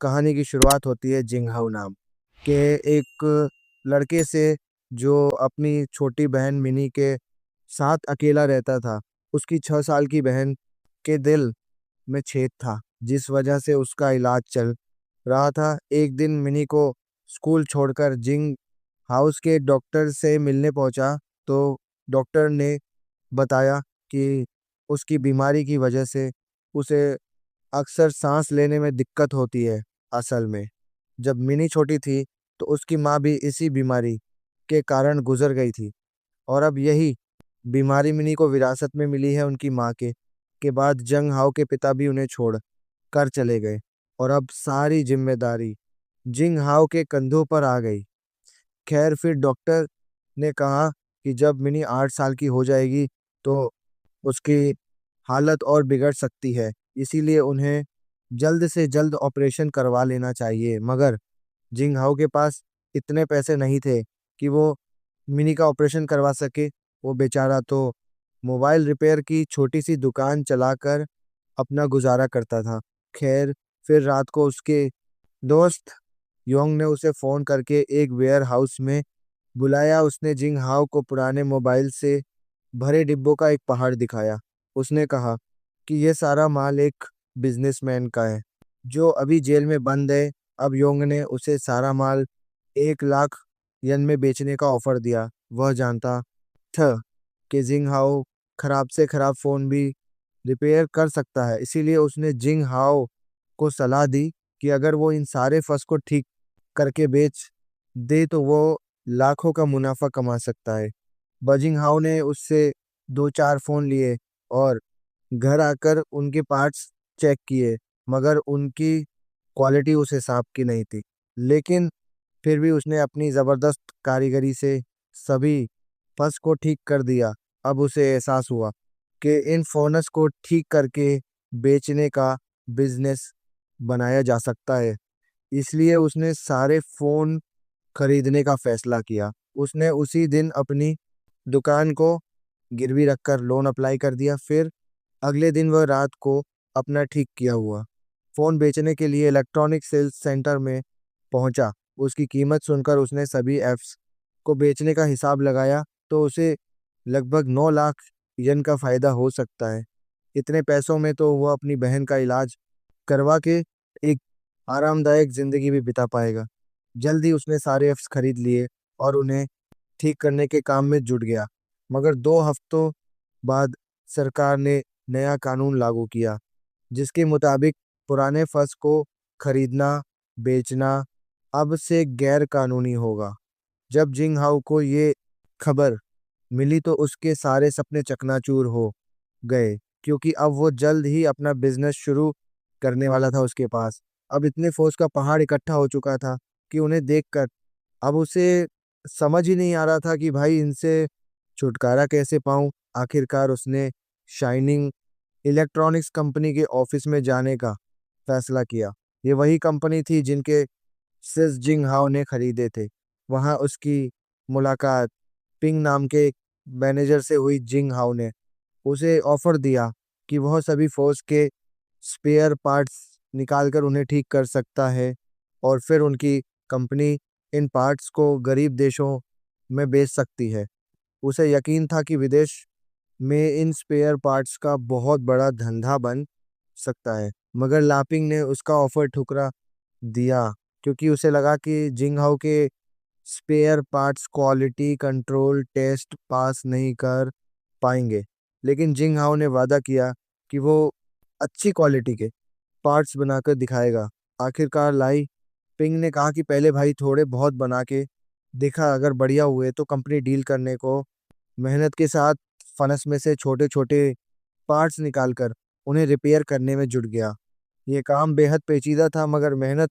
कहानी की शुरुआत होती है जिंग हाउ नाम के एक लड़के से, जो अपनी छोटी बहन मिनी के साथ अकेला रहता था। उसकी 6 साल की बहन के दिल में छेद था, जिस वजह से उसका इलाज चल रहा था। एक दिन मिनी को स्कूल छोड़कर जिंग हाउस के डॉक्टर से मिलने पहुंचा, तो डॉक्टर ने बताया कि उसकी बीमारी की वजह से उसे अक्सर सांस लेने में दिक्कत होती है। असल में जब मिनी छोटी थी तो उसकी माँ भी इसी बीमारी के कारण गुजर गई थी, और अब यही बीमारी मिनी को विरासत में मिली है उनकी माँ के बाद। जंग हाओ के पिता भी उन्हें छोड़ कर चले गए, और अब सारी जिम्मेदारी जिंग हाओ के कंधों पर आ गई। खैर, फिर डॉक्टर ने कहा कि जब मिनी 8 साल की हो जाएगी तो उसकी हालत और बिगड़ सकती है, इसीलिए उन्हें जल्द से जल्द ऑपरेशन करवा लेना चाहिए। मगर जिंग हाओ के पास इतने पैसे नहीं थे कि वो मिनी का ऑपरेशन करवा सके। वो बेचारा तो मोबाइल रिपेयर की छोटी सी दुकान चलाकर अपना गुजारा करता था। खैर, फिर रात को उसके दोस्त योंग ने उसे फोन करके एक वेयर हाउस में बुलाया। उसने जिंग हाओ को पुराने मोबाइल से भरे डिब्बों का एक पहाड़ दिखाया। उसने कहा कि यह सारा माल एक बिजनेसमैन का है जो अभी जेल में बंद है। अब योंग ने उसे सारा माल 1 लाख येन में बेचने का ऑफर दिया। वह जानता था कि जिंग हाओ खराब से खराब फोन भी रिपेयर कर सकता है, इसीलिए उसने जिंग हाओ को सलाह दी कि अगर वो इन सारे फंस को ठीक करके बेच दे तो वो लाखों का मुनाफा कमा सकता है। बजिंग हाउ ने उससे 2-4 फोन लिए और घर आकर उनके पार्ट्स चेक किए, मगर उनकी क्वालिटी उस हिसाब की नहीं थी। लेकिन फिर भी उसने अपनी जबरदस्त कारीगरी से सभी फंस को ठीक कर दिया। अब उसे एहसास हुआ कि इन फोनस को ठीक करके बेचने का बिजनेस बनाया जा सकता है, इसलिए उसने सारे फोन खरीदने का फैसला किया। उसने उसी दिन अपनी दुकान को गिरवी रखकर लोन अप्लाई कर दिया। फिर अगले दिन वह रात को अपना ठीक किया हुआ फोन बेचने के लिए इलेक्ट्रॉनिक सेल्स सेंटर में पहुंचा। उसकी कीमत सुनकर उसने सभी एप्स को बेचने का हिसाब लगाया, तो उसे लगभग 9 लाख येन का फायदा हो सकता है। इतने पैसों में तो वह अपनी बहन का इलाज करवा के एक आरामदायक जिंदगी भी बिता पाएगा। जल्दी उसने सारे एप्स खरीद लिए और उन्हें ठीक करने के काम में जुट गया। मगर 2 हफ्तों बाद सरकार ने नया कानून लागू किया, जिसके मुताबिक पुराने फंस को खरीदना बेचना अब से गैर कानूनी होगा। जब जिंग हाउ को ये खबर मिली तो उसके सारे सपने चकनाचूर हो गए, क्योंकि अब वो जल्द ही अपना बिजनेस शुरू करने वाला था। उसके पास अब इतने फौज का पहाड़ इकट्ठा हो चुका था कि उन्हें देखकर अब उसे समझ ही नहीं आ रहा था कि भाई इनसे छुटकारा कैसे पाऊं। आखिरकार उसने शाइनिंग इलेक्ट्रॉनिक्स कंपनी के ऑफिस में जाने का फैसला किया। ये वही कंपनी थी जिनके सिस जिंग हाओ ने खरीदे थे। वहां उसकी मुलाकात पिंग नाम के एक मैनेजर से हुई। जिंग हाओ ने उसे ऑफर दिया कि वह सभी फोर्स के स्पेयर पार्ट्स निकालकर उन्हें ठीक कर सकता है, और फिर उनकी कंपनी इन पार्ट्स को गरीब देशों में बेच सकती है। उसे यकीन था कि विदेश में इन स्पेयर पार्ट्स का बहुत बड़ा धंधा बन सकता है, मगर लापिंग ने उसका ऑफर ठुकरा दिया, क्योंकि उसे लगा कि जिंगहाओ के spare parts quality control test pass नहीं कर पाएंगे। लेकिन जिंगहाओ ने वादा किया कि वो अच्छी क्वालिटी के पार्ट्स बनाकर दिखाएगा। आखिरकार लाई पिंग ने कहा कि पहले भाई थोड़े बहुत बना के देखा, अगर बढ़िया हुए तो कंपनी डील करने को मेहनत के साथ फनस में से छोटे छोटे पार्ट्स निकालकर उन्हें रिपेयर करने में जुट गया। ये काम बेहद पेचीदा था, मगर मेहनत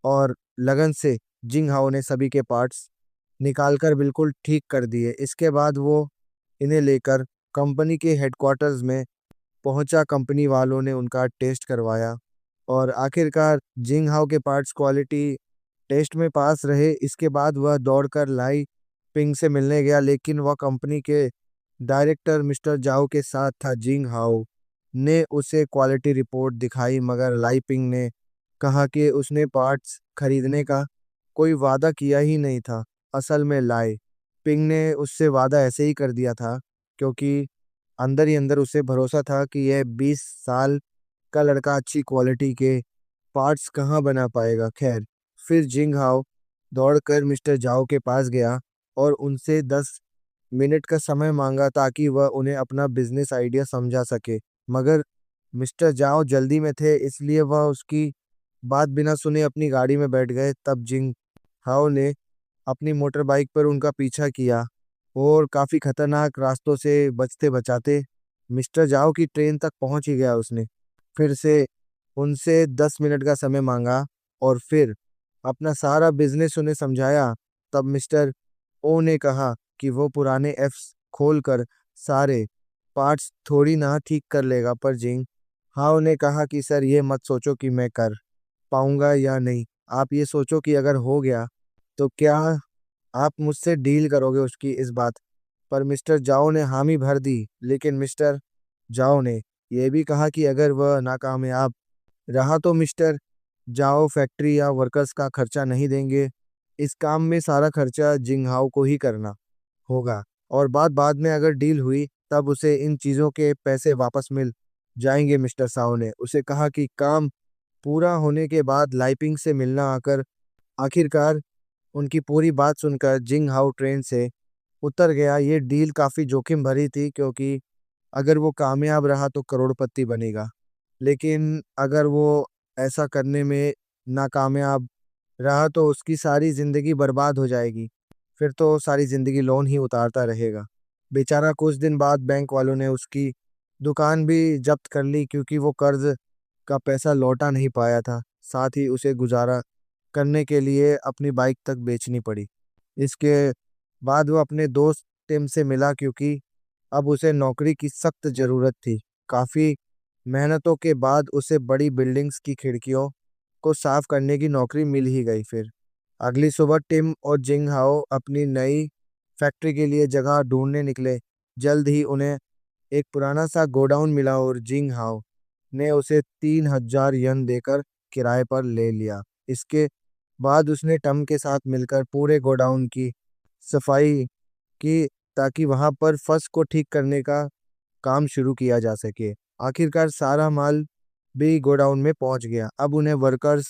और लगन से जिंग हाओ ने सभी के पार्ट्स निकालकर बिल्कुल ठीक कर दिए। इसके बाद वो इन्हें लेकर कंपनी के हेडक्वार्टर्स में पहुंचा। कंपनी वालों ने उनका टेस्ट करवाया, और आखिरकार जिंग हाओ के पार्ट्स क्वालिटी टेस्ट में पास रहे। इसके बाद वह दौड़कर लाई पिंग से मिलने गया, लेकिन वह कंपनी के डायरेक्टर मिस्टर जाओ के साथ था। जिंग हाओ ने उसे क्वालिटी रिपोर्ट दिखाई, मगर लाई पिंग ने कहा कि उसने पार्ट्स खरीदने का कोई वादा किया ही नहीं था, असल में लाए। पिंग ने उससे वादा ऐसे ही कर दिया था क्योंकि अंदर ही अंदर उसे भरोसा था कि यह 20 साल का लड़का अच्छी क्वालिटी के पार्ट्स कहाँ बना पाएगा। खैर, फिर जिंग हाओ दौड़कर मिस्टर जाओ के पास गया और उनसे 10 मिनट का समय मांगा ताकि वह उन्हें अपना बिजनेस आइडिया समझा सके। मगर मिस्टर जाओ जल्दी में थे, इसलिए वह उसकी बात बिना सुने अपनी गाड़ी में बैठ गए। तब जिंग हाओ ने अपनी मोटर बाइक पर उनका पीछा किया और काफी खतरनाक रास्तों से बचते बचाते मिस्टर जाओ की ट्रेन तक पहुंच ही गया। उसने फिर से उनसे 10 मिनट का समय मांगा और फिर अपना सारा बिजनेस उन्हें समझाया। तब मिस्टर ओ ने कहा कि वो पुराने एफ्स खोलकर सारे पार्ट्स थोड़ी ना ठीक कर लेगा, पर जिंग हाओ ने कहा कि सर, ये मत सोचो कि मैं कर पाऊंगा या नहीं। आप ये सोचो कि अगर हो गया तो क्या आप मुझसे डील करोगे उसकी इस बात पर। मिस्टर जाओ ने हामी भर दी, लेकिन मिस्टर जाओ ने यह भी कहा कि अगर वह नाकामयाब रहा तो मिस्टर जाओ फैक्ट्री या वर्कर्स का खर्चा नहीं देंगे। इस काम में सारा खर्चा जिंगहाओ को ही करना होगा और बाद बाद में अगर डील हुई तब उसे इन चीज़ों के पैसे वापस मिल जाएंगे। मिस्टर साओ ने उसे कहा कि काम पूरा होने के बाद लाइपिंग से मिलना आकर। आखिरकार उनकी पूरी बात सुनकर जिंग हाओ ट्रेन से उतर गया। ये डील काफ़ी जोखिम भरी थी क्योंकि अगर वो कामयाब रहा तो करोड़पति बनेगा, लेकिन अगर वो ऐसा करने में नाकामयाब रहा तो उसकी सारी जिंदगी बर्बाद हो जाएगी। फिर तो सारी जिंदगी लोन ही उतारता रहेगा। बेचारा कुछ दिन बाद बैंक वालों ने उसकी दुकान भी जब्त कर ली क्योंकि वो कर्ज का पैसा लौटा नहीं पाया था। साथ ही उसे गुजारा करने के लिए अपनी बाइक तक बेचनी पड़ी। इसके बाद वो अपने दोस्त टिम से मिला क्योंकि अब उसे नौकरी की सख्त ज़रूरत थी। काफ़ी मेहनतों के बाद उसे बड़ी बिल्डिंग्स की खिड़कियों को साफ करने की नौकरी मिल ही गई। फिर अगली सुबह टिम और जिंग हाओ अपनी नई फैक्ट्री के लिए जगह ढूंढने निकले। जल्द ही उन्हें एक पुराना सा गोडाउन मिला और जिंग हाओ ने उसे 3,000 येन देकर किराए पर ले लिया। इसके बाद उसने टम के साथ मिलकर पूरे गोडाउन की सफाई की ताकि वहां पर फर्श को ठीक करने का काम शुरू किया जा सके। आखिरकार सारा माल भी गोडाउन में पहुंच गया। अब उन्हें वर्कर्स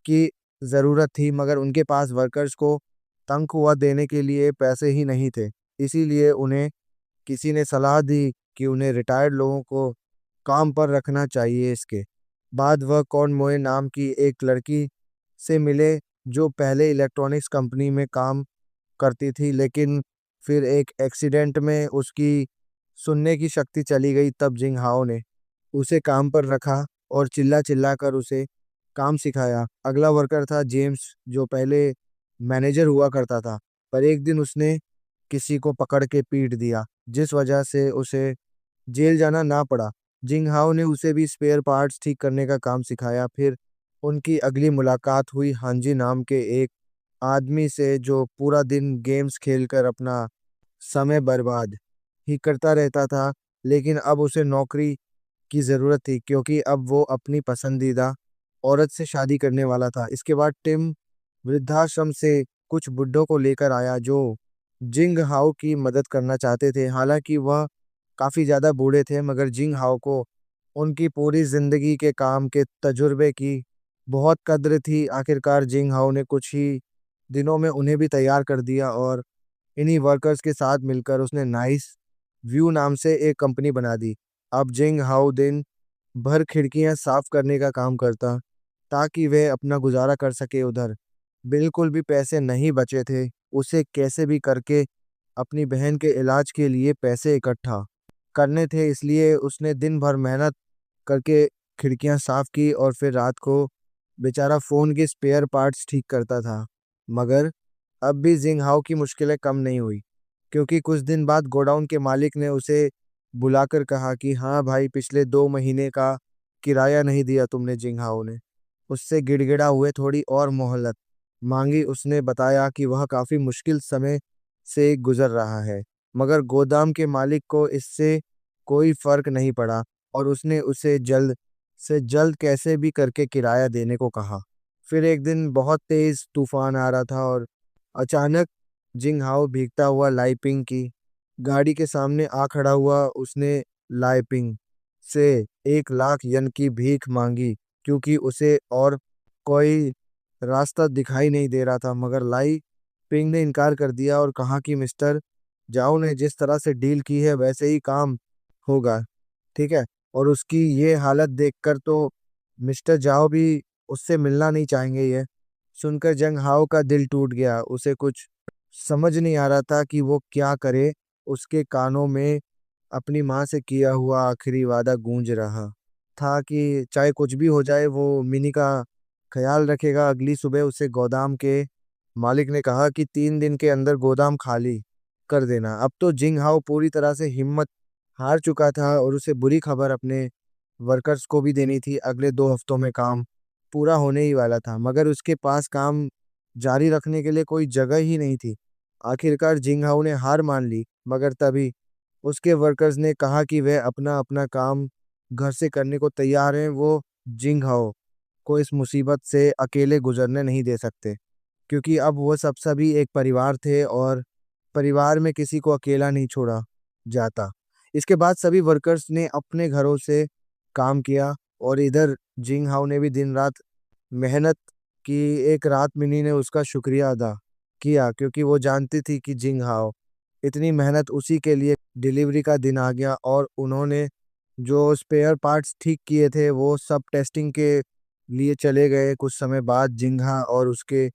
की ज़रूरत थी, मगर उनके पास वर्कर्स को तनख्वाह देने के लिए पैसे ही नहीं थे। इसीलिए उन्हें किसी ने सलाह दी कि उन्हें रिटायर्ड लोगों को काम पर रखना चाहिए। इसके बाद वह कॉन मोए नाम की एक लड़की से मिले जो पहले इलेक्ट्रॉनिक्स कंपनी में काम करती थी, लेकिन फिर एक एक्सीडेंट में उसकी सुनने की शक्ति चली गई। तब जिंग हाओ ने उसे काम पर रखा और चिल्ला चिल्ला कर उसे काम सिखाया। अगला वर्कर था जेम्स, जो पहले मैनेजर हुआ करता था, पर एक दिन उसने किसी को पकड़ के पीट दिया जिस वजह से उसे जेल जाना ना पड़ा। जिंग हाओ ने उसे भी स्पेयर पार्ट्स ठीक करने का काम सिखाया। फिर उनकी अगली मुलाकात हुई हांजी नाम के एक आदमी से जो पूरा दिन गेम्स खेलकर अपना समय बर्बाद ही करता रहता था, लेकिन अब उसे नौकरी की ज़रूरत थी क्योंकि अब वो अपनी पसंदीदा औरत से शादी करने वाला था। इसके बाद टिम वृद्धाश्रम से कुछ बुड्ढों को लेकर आया जो जिंग हाओ की मदद करना चाहते थे। हालांकि वह काफ़ी ज़्यादा बूढ़े थे, मगर जिंग हाओ को उनकी पूरी ज़िंदगी के काम के तजुर्बे की बहुत कद्र थी। आखिरकार जिंग हाओ ने कुछ ही दिनों में उन्हें भी तैयार कर दिया और इन्हीं वर्कर्स के साथ मिलकर उसने नाइस व्यू नाम से एक कंपनी बना दी। अब जिंग हाउ दिन भर खिड़कियां साफ करने का काम करता ताकि वह अपना गुजारा कर सके। उधर बिल्कुल भी पैसे नहीं बचे थे। उसे कैसे भी करके अपनी बहन के इलाज के लिए पैसे इकट्ठा करने थे, इसलिए उसने दिन भर मेहनत करके खिड़कियां साफ की और फिर रात को बेचारा फ़ोन के स्पेयर पार्ट्स ठीक करता था। मगर अब भी जिंगहाओ की मुश्किलें कम नहीं हुई क्योंकि कुछ दिन बाद गोडाउन के मालिक ने उसे बुलाकर कहा कि हाँ भाई, पिछले 2 महीने का किराया नहीं दिया तुमने। जिंगहाओ ने उससे गिड़गिड़ा हुए थोड़ी और मोहलत मांगी। उसने बताया कि वह काफ़ी मुश्किल समय से गुजर रहा है, मगर गोदाम के मालिक को इससे कोई फर्क नहीं पड़ा और उसने उसे जल्द से जल्द कैसे भी करके किराया देने को कहा। फिर एक दिन बहुत तेज तूफान आ रहा था और अचानक जिंग हाओ भीगता हुआ लाइपिंग की गाड़ी के सामने आ खड़ा हुआ। उसने लाइपिंग से 1 लाख येन की भीख मांगी क्योंकि उसे और कोई रास्ता दिखाई नहीं दे रहा था। मगर लाई पिंग ने इनकार कर दिया और कहा कि मिस्टर जाओ ने जिस तरह से डील की है वैसे ही काम होगा, ठीक है। और उसकी ये हालत देखकर तो मिस्टर जाओ भी उससे मिलना नहीं चाहेंगे। ये सुनकर जंग हाओ का दिल टूट गया। उसे कुछ समझ नहीं आ रहा था कि वो क्या करे। उसके कानों में अपनी माँ से किया हुआ आखिरी वादा गूंज रहा था कि चाहे कुछ भी हो जाए वो मिनी का ख्याल रखेगा। अगली सुबह उसे गोदाम के मालिक ने कहा कि 3 दिन के अंदर गोदाम खाली कर देना। अब तो जिंग हाओ पूरी तरह से हिम्मत हार चुका था और उसे बुरी खबर अपने वर्कर्स को भी देनी थी। अगले 2 हफ्तों में काम पूरा होने ही वाला था मगर उसके पास काम जारी रखने के लिए कोई जगह ही नहीं थी। आखिरकार जिंग हाओ ने हार मान ली मगर तभी उसके वर्कर्स ने कहा कि वे अपना अपना काम घर से करने को तैयार हैं। वो जिंग हाओ को इस मुसीबत से अकेले गुजरने नहीं दे सकते क्योंकि अब वो सब सभी एक परिवार थे और परिवार में किसी को अकेला नहीं छोड़ा जाता। इसके बाद सभी वर्कर्स ने अपने घरों से काम किया और इधर जिंग हाओ ने भी दिन रात मेहनत की। एक रात मिनी ने उसका शुक्रिया अदा किया क्योंकि वो जानती थी कि जिंग हाओ इतनी मेहनत उसी के लिए। डिलीवरी का दिन आ गया और उन्होंने जो स्पेयर पार्ट्स ठीक किए थे वो सब टेस्टिंग के लिए चले गए। कुछ समय बाद जिंगा और उसके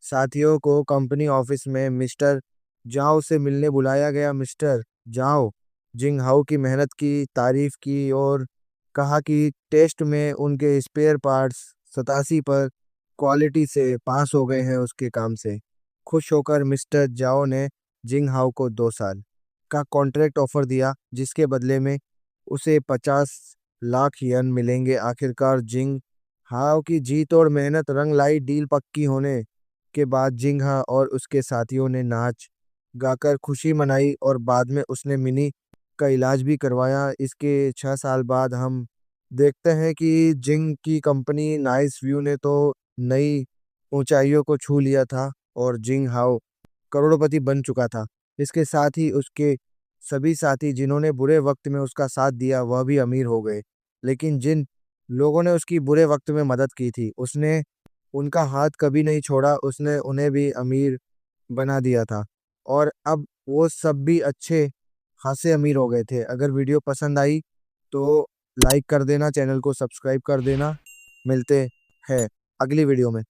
साथियों को कंपनी ऑफिस में मिस्टर जाओ से मिलने बुलाया गया। मिस्टर जाओ जिंग हाओ की मेहनत की तारीफ की और कहा कि टेस्ट में उनके स्पेयर पार्ट्स 87 पर क्वालिटी से पास हो गए हैं उसके काम से। खुश होकर मिस्टर जाओ ने जिंग हाओ को 2 साल का कॉन्ट्रैक्ट ऑफर दिया जिसके बदले में उसे 50 लाख येन मिलेंगे। आखिरकार जिंग हाओ की जीत और मेहनत रंग लाई। डील पक्की होने के बाद जिंगा और उसके साथियों ने नाच गाकर खुशी मनाई और बाद में उसने मिनी का इलाज भी करवाया। इसके 6 साल बाद हम देखते हैं कि जिंग की कंपनी नाइस व्यू ने तो नई ऊंचाइयों को छू लिया था और जिंग हाओ करोड़पति बन चुका था। इसके साथ ही उसके सभी साथी जिन्होंने बुरे वक्त में उसका साथ दिया वह भी अमीर हो गए। लेकिन जिन लोगों ने उसकी बुरे वक्त में मदद की थी उसने उनका हाथ कभी नहीं छोड़ा। उसने उन्हें भी अमीर बना दिया था और अब वो सब भी अच्छे खासे अमीर हो गए थे। अगर वीडियो पसंद आई तो लाइक कर देना, चैनल को सब्सक्राइब कर देना। मिलते हैं अगली वीडियो में।